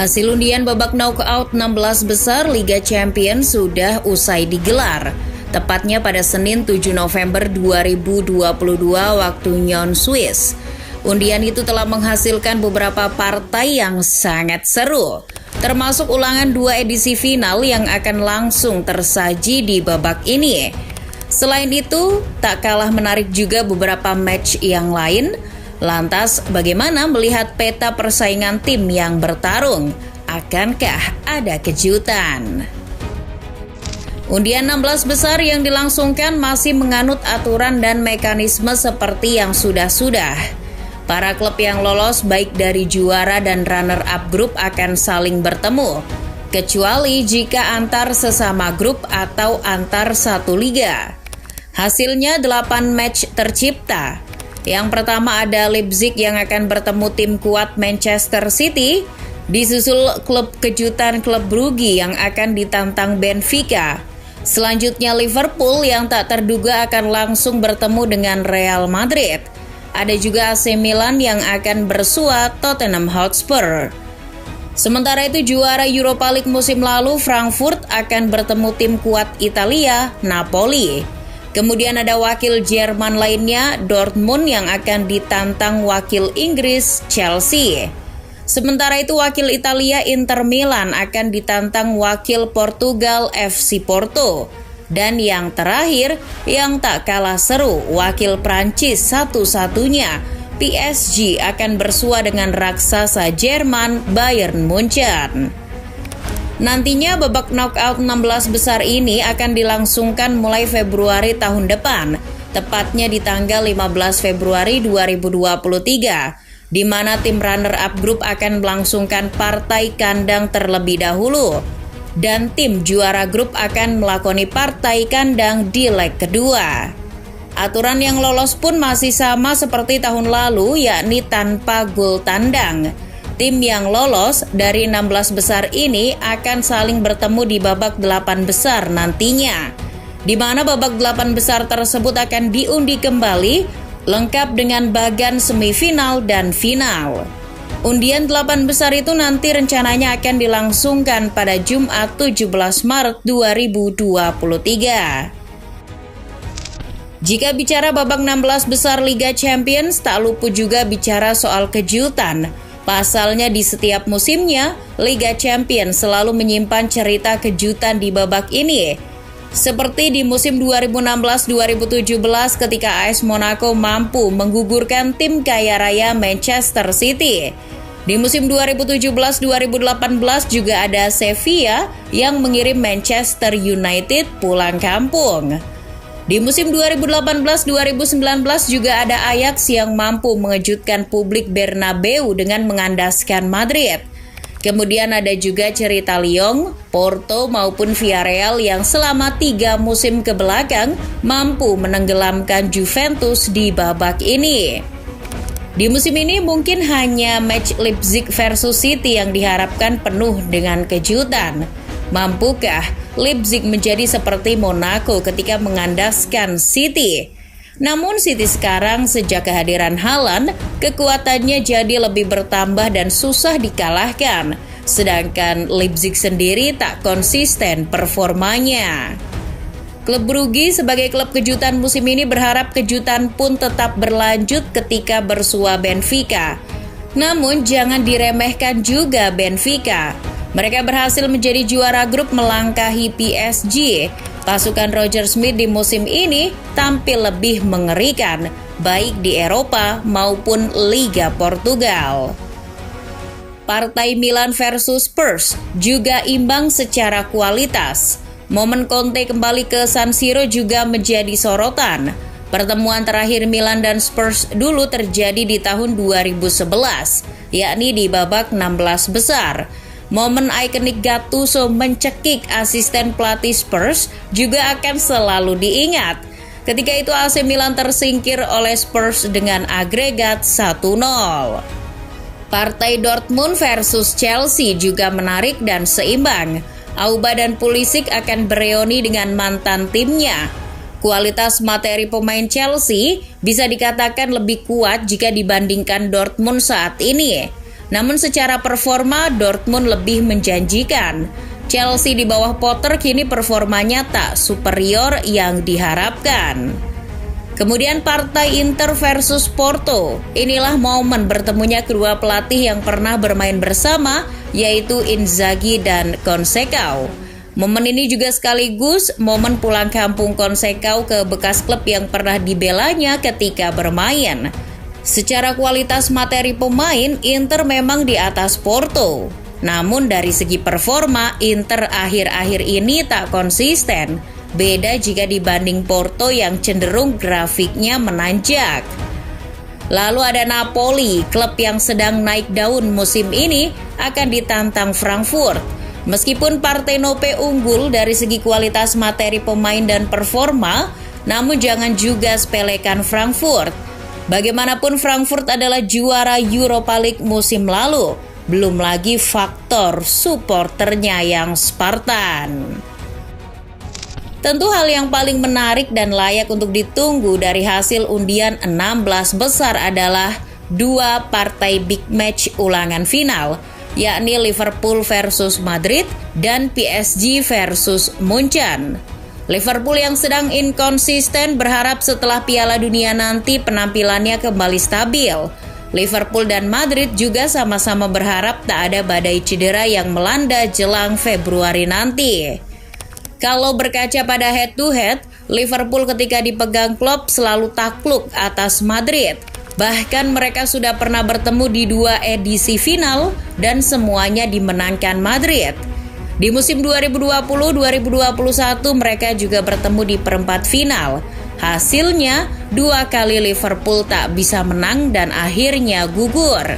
Hasil undian babak knockout 16 besar Liga Champions sudah usai digelar, tepatnya pada Senin 7 November 2022 waktu Nyon Swiss. Undian itu telah menghasilkan beberapa partai yang sangat seru, termasuk ulangan 2 edisi final yang akan langsung tersaji di babak ini. Selain itu, tak kalah menarik juga beberapa match yang lain. Lantas, bagaimana melihat peta persaingan tim yang bertarung? Akankah ada kejutan? Undian 16 besar yang dilangsungkan masih menganut aturan dan mekanisme seperti yang sudah-sudah. Para klub yang lolos baik dari juara dan runner-up grup akan saling bertemu, kecuali jika antar sesama grup atau antar satu liga. Hasilnya 8 match tercipta. Yang pertama ada Leipzig yang akan bertemu tim kuat Manchester City, disusul klub kejutan klub Brugge yang akan ditantang Benfica. Selanjutnya Liverpool yang tak terduga akan langsung bertemu dengan Real Madrid. Ada juga AC Milan yang akan bersua Tottenham Hotspur. Sementara itu juara Europa League musim lalu Frankfurt akan bertemu tim kuat Italia, Napoli. Kemudian ada wakil Jerman lainnya, Dortmund yang akan ditantang wakil Inggris, Chelsea. Sementara itu wakil Italia, Inter Milan akan ditantang wakil Portugal, FC Porto. Dan yang terakhir, yang tak kalah seru, wakil Prancis satu-satunya, PSG akan bersua dengan raksasa Jerman, Bayern Munchen. Nantinya babak knockout 16 besar ini akan dilangsungkan mulai Februari tahun depan, tepatnya di tanggal 15 Februari 2023, di mana tim runner-up grup akan melangsungkan partai kandang terlebih dahulu, dan tim juara grup akan melakoni partai kandang di leg kedua. Aturan yang lolos pun masih sama seperti tahun lalu, yakni tanpa gol tandang. Tim yang lolos dari 16 besar ini akan saling bertemu di babak 8 besar nantinya, di mana babak 8 besar tersebut akan diundi kembali, lengkap dengan bagan semifinal dan final. Undian 8 besar itu nanti rencananya akan dilangsungkan pada Jumat 17 Maret 2023. Jika bicara babak 16 besar Liga Champions, tak luput juga bicara soal kejutan. Pasalnya di setiap musimnya, Liga Champions selalu menyimpan cerita kejutan di babak ini. Seperti di musim 2016-2017 ketika AS Monaco mampu menggugurkan tim kaya raya Manchester City. Di musim 2017-2018 juga ada Sevilla yang mengirim Manchester United pulang kampung. Di musim 2018-2019 juga ada Ajax yang mampu mengejutkan publik Bernabeu dengan mengandaskan Madrid. Kemudian ada juga cerita Lyon, Porto maupun Villarreal yang selama 3 musim kebelakang mampu menenggelamkan Juventus di babak ini. Di musim ini mungkin hanya match Leipzig versus City yang diharapkan penuh dengan kejutan. Mampukah Leipzig menjadi seperti Monaco ketika mengandaskan City? Namun City sekarang sejak kehadiran Haaland, kekuatannya jadi lebih bertambah dan susah dikalahkan. Sedangkan Leipzig sendiri tak konsisten performanya. Klub Brugge sebagai klub kejutan musim ini berharap kejutan pun tetap berlanjut ketika bersua Benfica. Namun jangan diremehkan juga Benfica. Mereka berhasil menjadi juara grup melangkahi PSG. Pasukan Roger Smith di musim ini tampil lebih mengerikan, baik di Eropa maupun Liga Portugal. Partai Milan versus Spurs juga imbang secara kualitas. Momen Conte kembali ke San Siro juga menjadi sorotan. Pertemuan terakhir Milan dan Spurs dulu terjadi di tahun 2011, yakni di babak 16 besar. Momen ikonik Gattuso mencekik asisten pelatih Spurs juga akan selalu diingat. Ketika itu AC Milan tersingkir oleh Spurs dengan agregat 1-0. Partai Dortmund versus Chelsea juga menarik dan seimbang. Auba dan Pulisic akan bereuni dengan mantan timnya. Kualitas materi pemain Chelsea bisa dikatakan lebih kuat jika dibandingkan Dortmund saat ini. Namun secara performa Dortmund lebih menjanjikan. Chelsea di bawah Potter kini performanya tak superior yang diharapkan. Kemudian partai Inter versus Porto. Inilah momen bertemunya kedua pelatih yang pernah bermain bersama, yaitu Inzaghi dan Conceição. Momen ini juga sekaligus momen pulang kampung Conceição ke bekas klub yang pernah dibelanya ketika bermain. Secara kualitas materi pemain, Inter memang di atas Porto. Namun dari segi performa, Inter akhir-akhir ini tak konsisten. Beda jika dibanding Porto yang cenderung grafiknya menanjak. Lalu ada Napoli, klub yang sedang naik daun musim ini akan ditantang Frankfurt. Meskipun Partenope unggul dari segi kualitas materi pemain dan performa, namun jangan juga sepelekan Frankfurt. Bagaimanapun Frankfurt adalah juara Europa League musim lalu. Belum lagi faktor suporternya yang Spartan. Tentu hal yang paling menarik dan layak untuk ditunggu dari hasil undian 16 besar adalah dua partai big match ulangan final, yakni Liverpool versus Madrid dan PSG versus Munchen. Liverpool yang sedang inkonsisten berharap setelah Piala Dunia nanti penampilannya kembali stabil. Liverpool dan Madrid juga sama-sama berharap tak ada badai cedera yang melanda jelang Februari nanti. Kalau berkaca pada head-to-head, Liverpool ketika dipegang Klopp selalu takluk atas Madrid. Bahkan mereka sudah pernah bertemu di 2 edisi final dan semuanya dimenangkan Madrid. Di musim 2020-2021 mereka juga bertemu di perempat final. Hasilnya, 2 kali Liverpool tak bisa menang dan akhirnya gugur.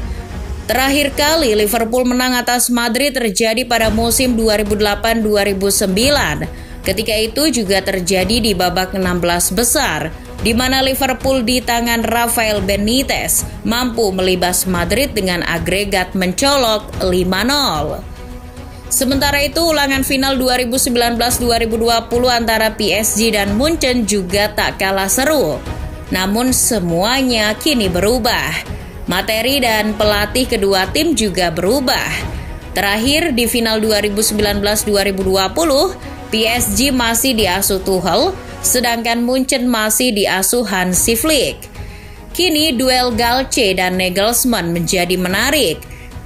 Terakhir kali Liverpool menang atas Madrid terjadi pada musim 2008-2009. Ketika itu juga terjadi di babak 16 besar, di mana Liverpool di tangan Rafael Benitez mampu melibas Madrid dengan agregat mencolok 5-0. Sementara itu, ulangan final 2019-2020 antara PSG dan Munchen juga tak kalah seru. Namun semuanya kini berubah. Materi dan pelatih kedua tim juga berubah. Terakhir di final 2019-2020, PSG masih diasuh Tuchel, sedangkan Munchen masih diasuh Hansi Flick. Kini duel Galtier dan Nagelsmann menjadi menarik.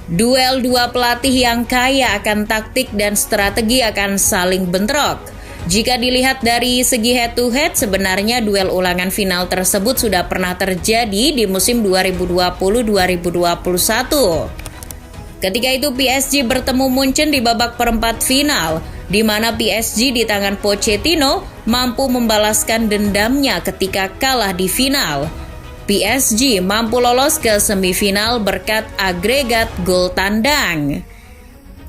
Duel dua pelatih yang kaya akan taktik dan strategi akan saling bentrok. Jika dilihat dari segi head-to-head, sebenarnya duel ulangan final tersebut sudah pernah terjadi di musim 2020-2021. Ketika itu PSG bertemu Munchen di babak perempat final, di mana PSG di tangan Pochettino mampu membalaskan dendamnya ketika kalah di final. PSG mampu lolos ke semifinal berkat agregat gol tandang.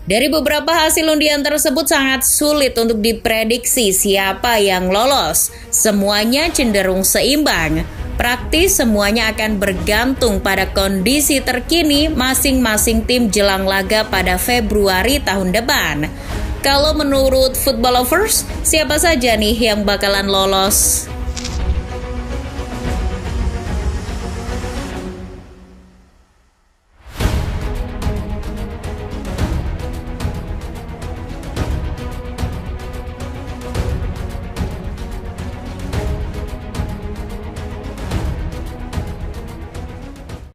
Dari beberapa hasil undian tersebut sangat sulit untuk diprediksi siapa yang lolos. Semuanya cenderung seimbang. Praktis semuanya akan bergantung pada kondisi terkini masing-masing tim jelang laga pada Februari tahun depan. Kalau menurut Football Lovers, siapa saja nih yang bakalan lolos?